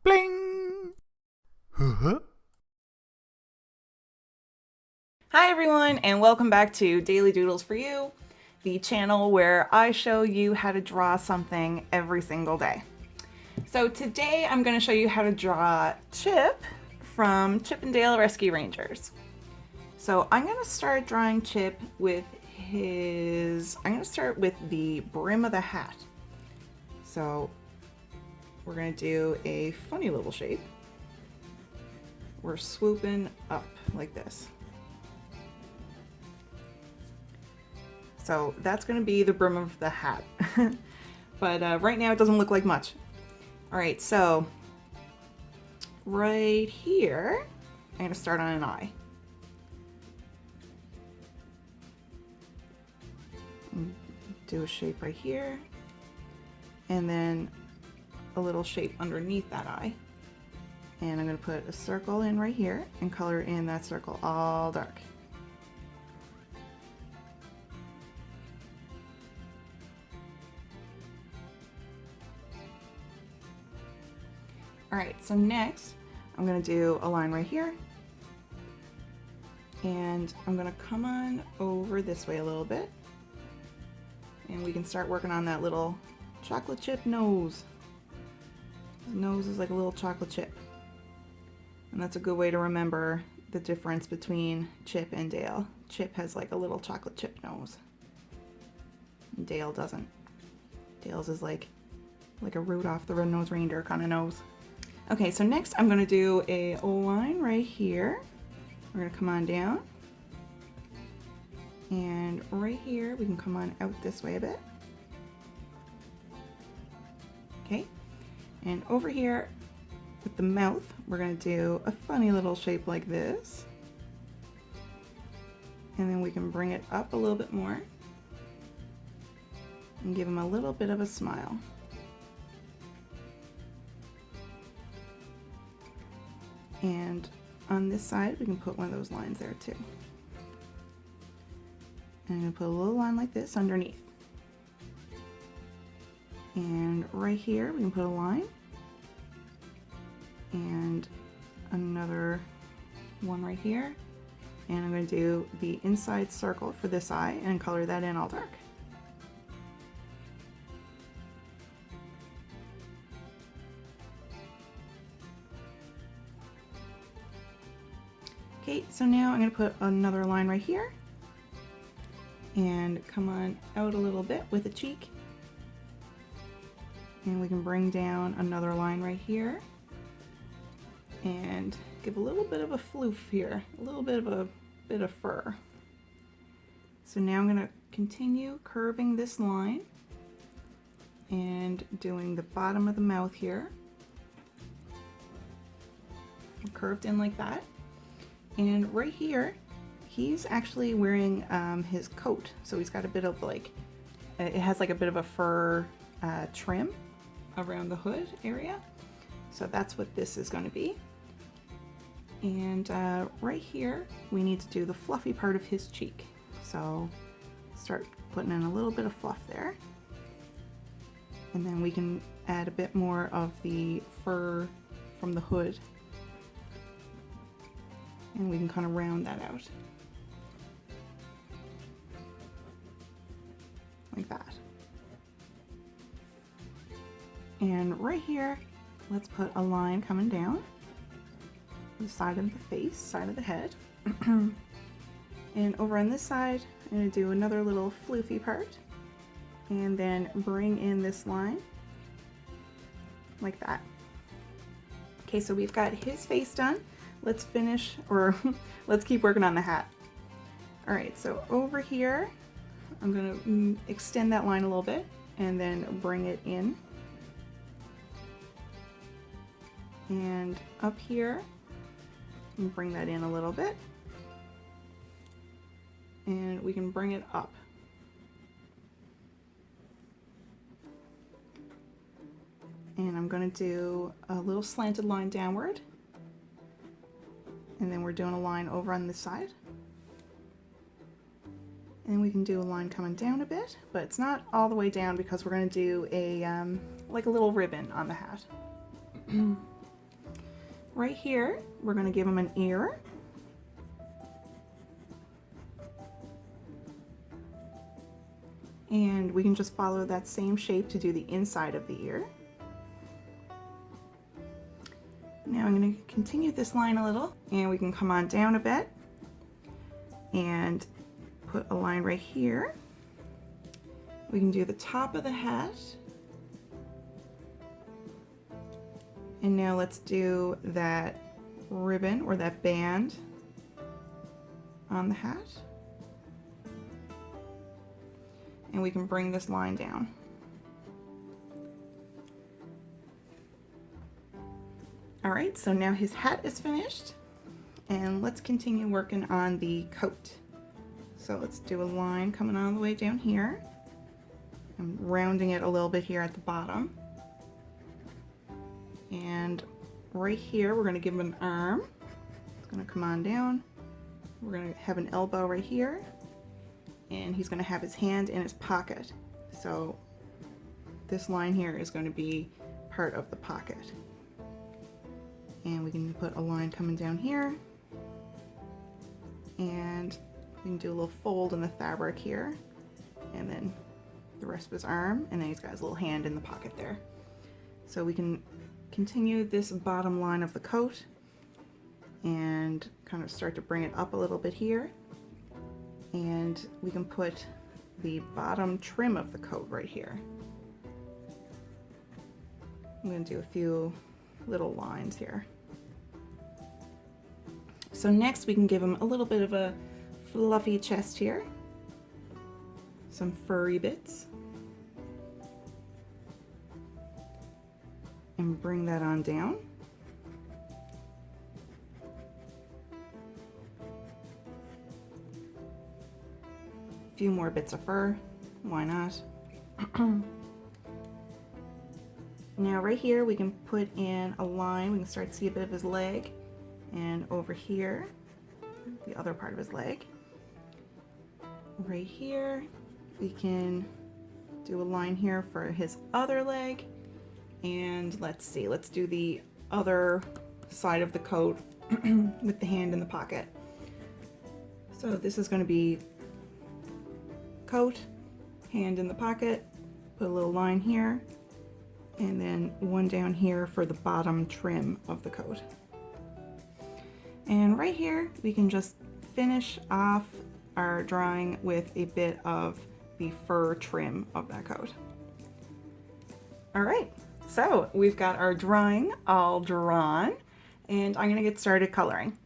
Bling! Huh? Hi everyone, and welcome back to Daily Doodles for You, the channel where I show you how to draw something every single day. So today I'm going to show you how to draw Chip from Chip and Dale Rescue Rangers. So I'm going to start drawing Chip with I'm going to start with the brim of the hat. So we're going to do a funny little shape. We're swooping up like this. So that's going to be the brim of the hat. But right now it doesn't look like much. All right, so right here, I'm going to start on an eye. Do a shape right here, and then a little shape underneath that eye. And I'm going to put a circle in right here and color in that circle all dark. All right, so next I'm going to do a line right here, and I'm going to come on over this way a little bit, and we can start working on that little chocolate chip nose. His nose is like a little chocolate chip, and that's a good way to remember the difference between Chip and Dale. Chip has like a little chocolate chip nose, and Dale doesn't. Dale's is like a Rudolph the Red-Nosed Reindeer kind of nose. Okay, so next I'm going to do a line right here. We're going to come on down. And right here, we can come on out this way a bit. Okay, and over here with the mouth, we're going to do a funny little shape like this. And then we can bring it up a little bit more and give him a little bit of a smile. And on this side, we can put one of those lines there too. And I'm going to put a little line like this underneath. And right here, we can put a line. And another one right here. And I'm going to do the inside circle for this eye and color that in all dark. Okay, so now I'm going to put another line right here and come on out a little bit with a cheek. And we can bring down another line right here and give a little bit of a floof here, a little bit of fur. So now I'm going to continue curving this line and doing the bottom of the mouth here. Curved in like that. And right here, he's actually wearing his coat. So he's got a bit of like, it has like a bit of a fur trim around the hood area. So that's what this is going to be. And right here, we need to do the fluffy part of his cheek. So start putting in a little bit of fluff there. And then we can add a bit more of the fur from the hood. And we can kind of round that out. Like that. And right here, let's put a line coming down the side of the face, side of the head. And over on this side, I'm going to do another little floofy part. And then bring in this line. Like that. Okay, so we've got his face done. Let's finish, or let's keep working on the hat. All right, so over here, I'm going to extend that line a little bit and then bring it in. And up here, and bring that in a little bit. And we can bring it up. And I'm going to do a little slanted line downward. And then we're doing a line over on this side. And we can do a line coming down a bit, but it's not all the way down because we're going to do a like a little ribbon on the hat. right here, we're going to give him an ear. And we can just follow that same shape to do the inside of the ear. Now I'm going to continue this line a little, and we can come on down a bit and put a line right here. We can do the top of the hat. And now let's do that ribbon or that band on the hat. And we can bring this line down. All right, so now his hat is finished, and let's continue working on the coat. So let's do a line coming all the way down here. I'm rounding it a little bit here at the bottom. And right here, we're gonna give him an arm. It's gonna come on down. We're gonna have an elbow right here, and he's gonna have his hand in his pocket. So this line here is gonna be part of the pocket. And we can put a line coming down here, and we can do a little fold in the fabric here, and then the rest of his arm, and then he's got his little hand in the pocket there. So we can continue this bottom line of the coat and kind of start to bring it up a little bit here, and we can put the bottom trim of the coat right here. I'm going to do a few little lines here. So next we can give him a little bit of a fluffy chest here, some furry bits, and bring that on down. A few more bits of fur, why not? Now right here we can put in a line. We can start to see a bit of his leg, and over here the other part of his leg. Right here we can do a line here for his other leg, and let's see, let's do the other side of the coat with the hand in the pocket. So this is going to be coat, hand in the pocket, put a little line here, and then one down here for the bottom trim of the coat. And right here we can just finish off our drawing with a bit of the fur trim of that coat. All right, so we've got our drawing all drawn, and I'm gonna get started coloring.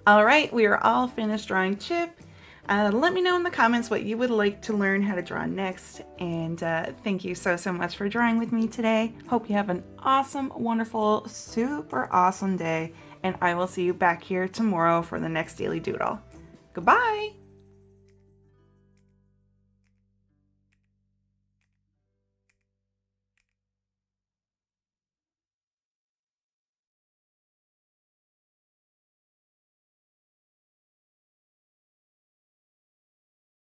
All right, we are all finished drawing Chip. Let me know in the comments what you would like to learn how to draw next. And thank you so much for drawing with me today. Hope you have an awesome, wonderful, super awesome day. And I will see you back here tomorrow for the next Daily Doodle. Goodbye!